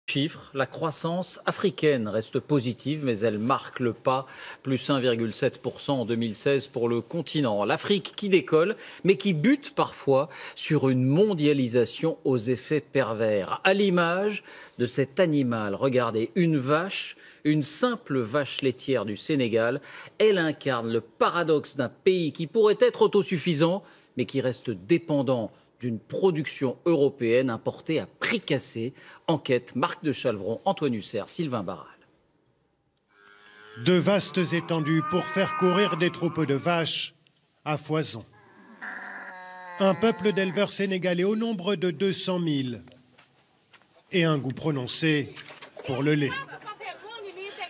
Chiffres, la croissance africaine reste positive, mais elle marque le pas, plus 1,7% en 2016 pour le continent. L'Afrique qui décolle, mais qui bute parfois sur une mondialisation aux effets pervers. À l'image de cet animal, regardez, une vache, une simple vache laitière du Sénégal, elle incarne le paradoxe d'un pays qui pourrait être autosuffisant, mais qui reste dépendant d'une production européenne importée à prix cassé. Enquête, Marc de Chalvron, Antoine Hussert, Sylvain Barral. De vastes étendues pour faire courir des troupeaux de vaches à foison. Un peuple d'éleveurs sénégalais au nombre de 200 000 et un goût prononcé pour le lait.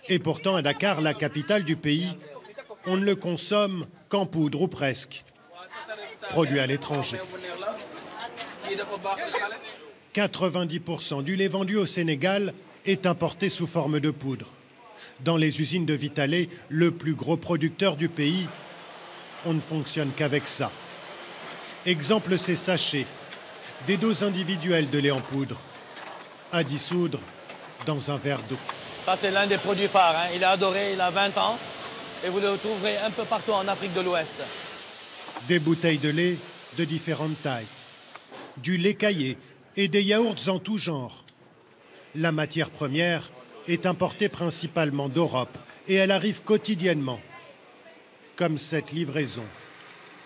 Et pourtant, à Dakar, la capitale du pays, on ne le consomme qu'en poudre ou presque, produit à l'étranger. 90% du lait vendu au Sénégal est importé sous forme de poudre. Dans les usines de Vitalait, le plus gros producteur du pays, on ne fonctionne qu'avec ça. Exemple, ces sachets, des doses individuelles de lait en poudre, à dissoudre dans un verre d'eau. Ça, c'est l'un des produits phares, hein. Il est adoré, il a 20 ans, et vous le trouverez un peu partout en Afrique de l'Ouest. Des bouteilles de lait de différentes tailles, du lait caillé et des yaourts en tout genre. La matière première est importée principalement d'Europe et elle arrive quotidiennement, comme cette livraison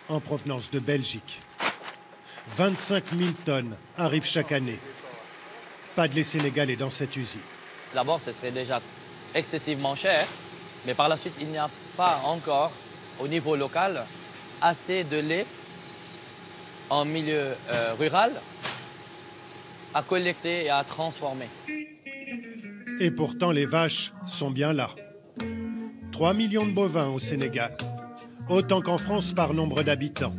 en provenance de Belgique. 25 000 tonnes arrivent chaque année. Pas de lait sénégalais dans cette usine. D'abord, ce serait déjà excessivement cher, mais par la suite, il n'y a pas encore, au niveau local, assez de lait en milieu rural à collecter et à transformer. Et pourtant, les vaches sont bien là. 3 millions de bovins au Sénégal, autant qu'en France par nombre d'habitants,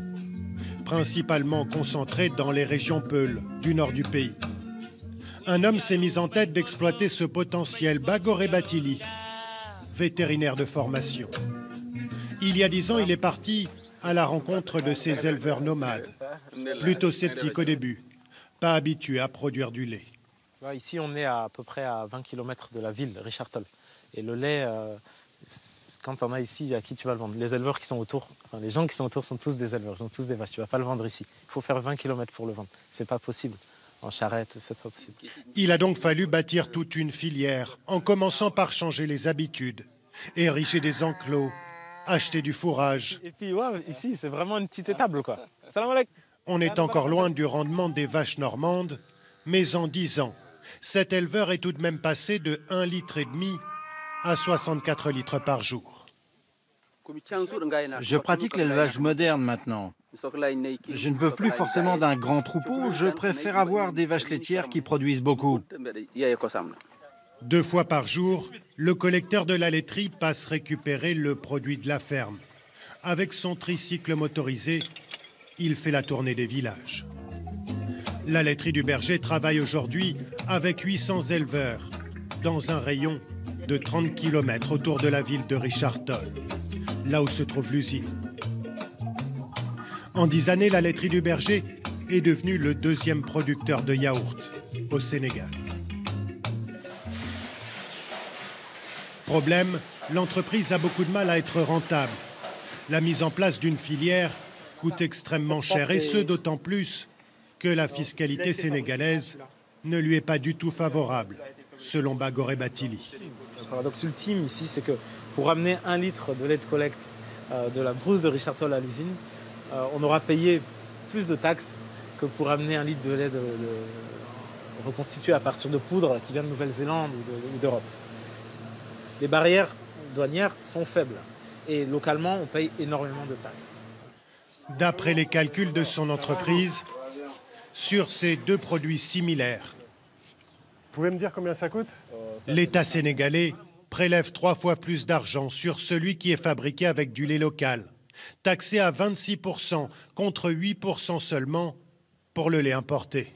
principalement concentrés dans les régions Peules du nord du pays. Un homme s'est mis en tête d'exploiter ce potentiel, Bagoré Batili, vétérinaire de formation. Il y a 10 ans, il est parti à la rencontre de ces éleveurs nomades, plutôt sceptiques au début, pas habitués à produire du lait. Ici, on est à peu près à 20 km de la ville, Richard Toll. Et le lait, quand on a ici, à qui tu vas le vendre? Les éleveurs qui sont autour, enfin, les gens qui sont autour sont tous des éleveurs, ils ont tous des vaches. Tu ne vas pas le vendre ici. Il faut faire 20 km pour le vendre. Ce n'est pas possible. En charrette, c'est pas possible. Il a donc fallu bâtir toute une filière, en commençant par changer les habitudes, ériger des enclos, acheter du fourrage. Et puis, ouais, ici, c'est vraiment une petite étable, quoi. Salam alaikum. On est encore loin du rendement des vaches normandes, mais en 10 ans, cet éleveur est tout de même passé de 1,5 litre à 64 litres par jour. Je pratique l'élevage moderne maintenant. Je ne veux plus forcément d'un grand troupeau, je préfère avoir des vaches laitières qui produisent beaucoup. 2 fois par jour, le collecteur de la laiterie passe récupérer le produit de la ferme. Avec son tricycle motorisé, il fait la tournée des villages. La laiterie du Berger travaille aujourd'hui avec 800 éleveurs dans un rayon de 30 km autour de la ville de Richard Toll, là où se trouve l'usine. En 10 années, la laiterie du Berger est devenue le 2e producteur de yaourts au Sénégal. Problème, l'entreprise a beaucoup de mal à être rentable. La mise en place d'une filière coûte extrêmement cher, et ce d'autant plus que la fiscalité sénégalaise ne lui est pas du tout favorable, selon Bagoré Batili. Le paradoxe ultime ici, c'est que pour amener 1 litre de lait de collecte de la brousse de Richard Toll à l'usine, on aura payé plus de taxes que pour amener 1 litre de lait reconstitué à partir de poudre qui vient de Nouvelle-Zélande ou d'Europe. Les barrières douanières sont faibles et localement, on paye énormément de taxes. D'après les calculs de son entreprise, sur ces 2 produits similaires, Vous pouvez me dire combien ça coûte? l'État sénégalais prélève 3 fois plus d'argent sur celui qui est fabriqué avec du lait local, taxé à 26% contre 8% seulement pour le lait importé.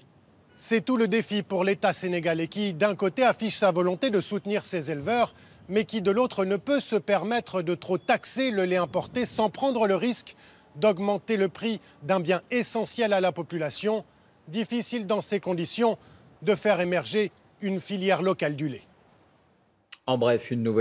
C'est tout le défi pour l'État sénégalais qui, d'un côté, affiche sa volonté de soutenir ses éleveurs, mais qui, de l'autre, ne peut se permettre de trop taxer le lait importé sans prendre le risque d'augmenter le prix d'un bien essentiel à la population. Difficile dans ces conditions de faire émerger une filière locale du lait. En bref, une nouvelle